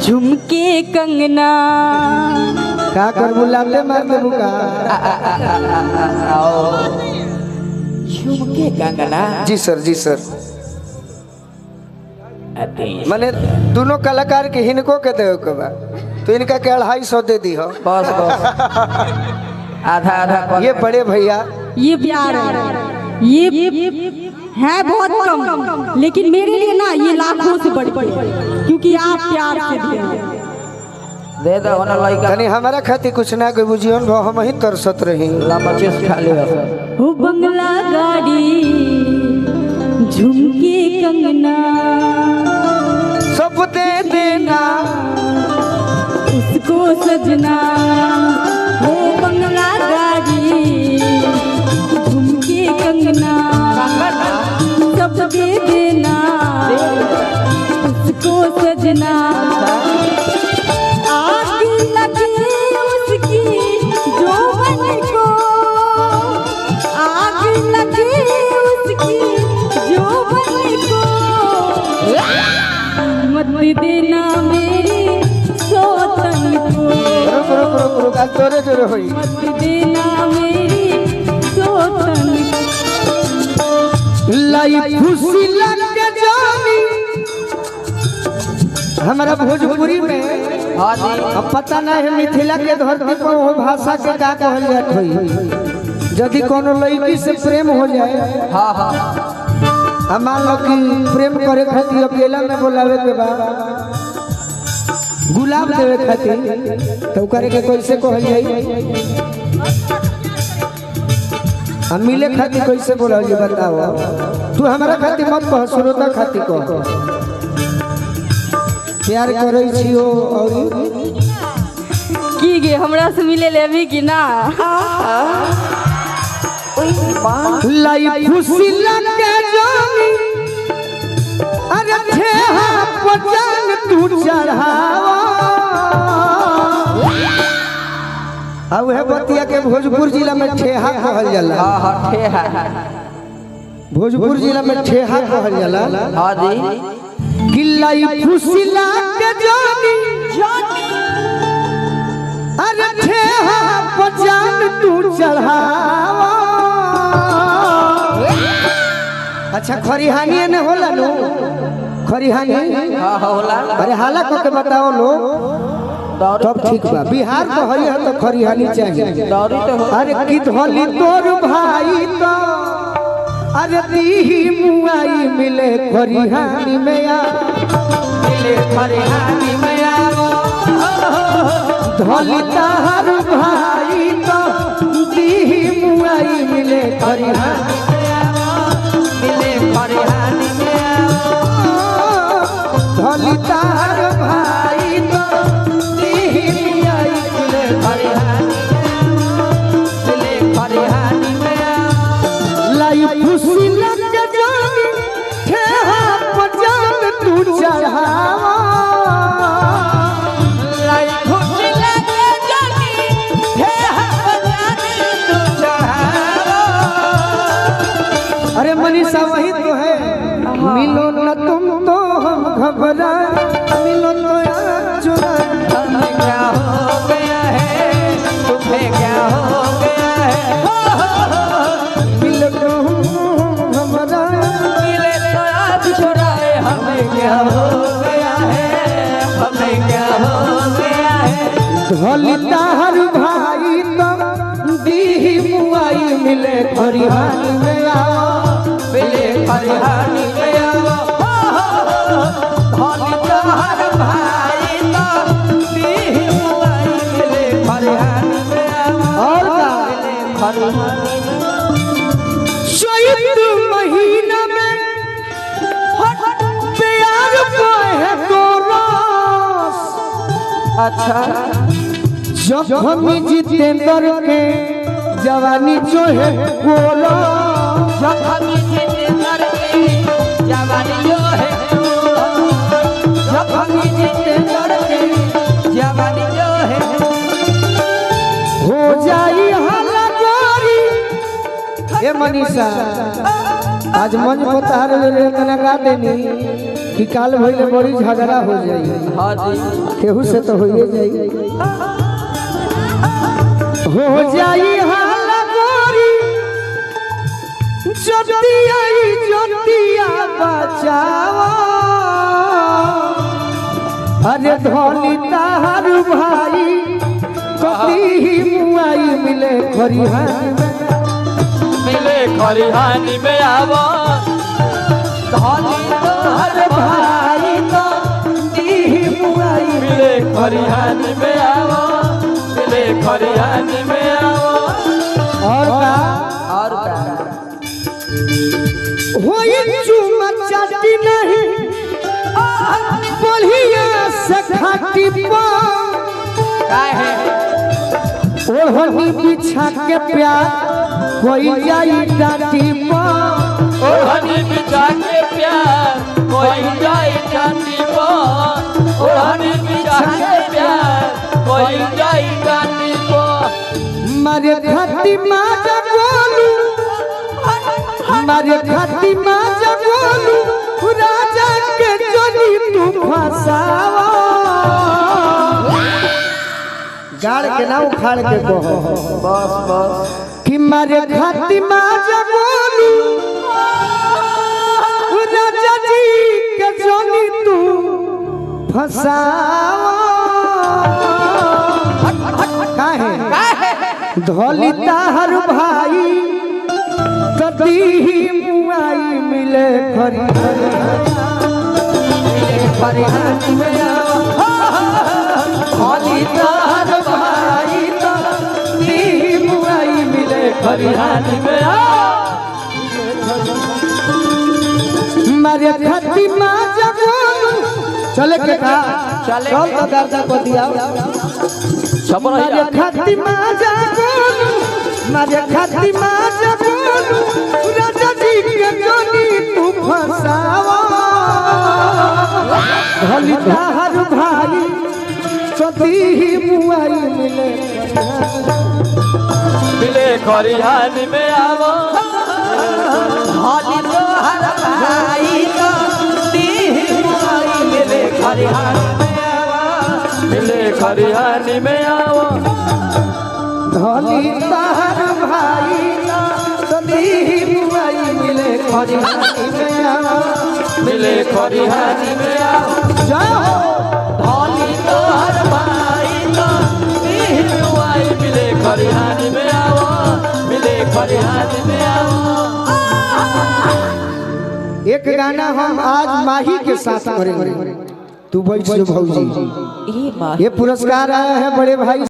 झुमके कंगना का कर बुलाते मार दे बुका झुमके कंगना। जी सर मैंने दोनों कलाकार के हिनको के दे के बा तो इनका के 250 दे दी हो बस आधा आधा ये बड़े भैया ये प्यार है, ये है बहुत कम, लेकिन मेरे लिए ना ये लाखों से बढ़ क्योंकि आप प्यार से दे दो ना लइका तनी हमारा खातिर कुछ ना कोई बुझियन भो हम ही तरसत रही लापचेस खाली है हो बंगला गाड़ी झुमके कंगना सब दे देना उसको सजना। हो बंगला गाड़ी झुमके कंगना सब दे देना उसको सजना। आग लगे उसकी जौवन को, आग लगे उसकी जौवन को, मत देना मेरी सोतन को, रुक तोरे जोरे होई मत देना मेरी सोतन लाई खुशी लग के जानी हमारा भोजपुरी में हां जी अब पता नहीं है मिथिला के धरती पर वो भाषा के का कहल जात होई यदि कोनो लड़की से प्रेम हो जाए हां हां हम मान लो कि प्रेम करे खातिर अकेला में बोलावे के बाद गुलाब देवे खातिर तो करे के कैसे कहल जाई हम मिले खातिर कैसे बोला जी बताओ तू हमारा खातिर मत कह श्रोता खातिर कह प्यार करे छियो और की गे हमरा से मिले लेबी कि ना। लाई खुशी लगे जानी अरे थे पजान तू चढ़ावा अब है बतिया के भोजपुर जिला में ठेहा कहल जाला। हां हां ठेहा भोजपुर जिला में ठेहा कहल जाला। हां जी गिल्लाई खुशी लागे जानी अरे ठेहा पजान तू चढ़ावा। अच्छा खरिहानी ने होला लो खरिहानी हां होला अरे हाला को के बताओ लोग तब ठीक बा बिहार तो हई है तो खरिहानी चाहिए दौरी तो हो अरे की धोली तोर भाई तो अरे दी मुआई मिले खरिहानी में आ मिले खरिहानी में आओ धोली तार भाई तो दी मुआई मिले खरिहानी मिले खरिहानी में आओ धोली तार भाई तो दी मुआई मिले खरिहानी मिले खरिहानी में आओ लाई खुशी लग जानी ठेहा पजान तू चढ़ावा। लाई खुशी लगे जानी ठेहा पजान तू चढ़ावा। अरे मनीषा वही तो है मिलो न तुम तो हम घबरा मिलो तो यार चुरा हमें क्या हो गया है तुम्हें क्या हो गया है मिलो तो हम घबरा मिले तो आज छुड़ाए हमें क्या हो गया है हमें क्या हो गया है धोली तार भाई तो दी मुआई मिले खरिहानी में आओ मिले खरिहानी में आओ धोली तोहर भाई तो दी मुआई मिले खरिहानी में आओ और का मिले खरिहानी चैत महीना में प्यार है तो रस अच्छा जब हम जितेंद्र के जवानी जो है बोलो जब हम जितेंद्र की जवानी जो है जब हम जितेंद्र की जवानी जो है हो जाई हाला गोरी ये मनीषा आज मंच बता रहे तना गा देनी कि काल भइले बड़ी झगड़ा हो जाई। हाँ जी केहू से तो होइए जाई, हो जाई हाला गोरी जोतिया बचावा। अरे धोली तार भाई कभी मुआई मिले खरिहानी में, मिले खरिहानी में आवा। धोली तार भाई तो मुआई मिले खरिहानी में आवा, मिले खरिहानी में आवा। और का होई चुमा चाटी नहीं बढ़िया से खाटी पा काहे ओढ़नी बिछा के प्यार कोई जाई डाटी पा। ओढ़नी बिछा के प्यार कोई जाए डांटी पो। ओढ़नी बिछा के प्यार कोई जाए डांटी पो। मारे खाती माँ जगोलू, मारे खाती माँ जगोलू राजा के जोनी तू फसावा। गाड़ के ना उखाड़ के कहो बस बस कि मारे खाती माँ जगोलू राजा जी के जोनी तू फसावा। काहे धोली ताहर भाई कदी मुआई मिले खरिहानी में धोली ताहर भाई कदी मुआई मिले खरिहानी में आ। मारे खती माँ जगोलू चले के का चले चल तो दर्दा को दिया। मारे खती माँ जगोलू, मारे खती माँ जगोलू राजा जी के जोनी तू फसावा। धोली ताहर भाई सती मुआई मिले मिले खरिहानी में आवो। धोली ताहर भाई मिले खरिहानी में आवो। मिले खरिहानी में आवो। धोली ताहर भाई सती मुआई मिले खरिहानी में आवा। मिले खरिहानी में आवो। जाओ धोली तोहर भाई तो आई मिले खरिहानी में आवो। मिले खरिहानी में आवो। एक गाना हम आज माही के साथ करेंगे। तू बैठ भौजी, ये पुरस्कार आया है बड़े भाई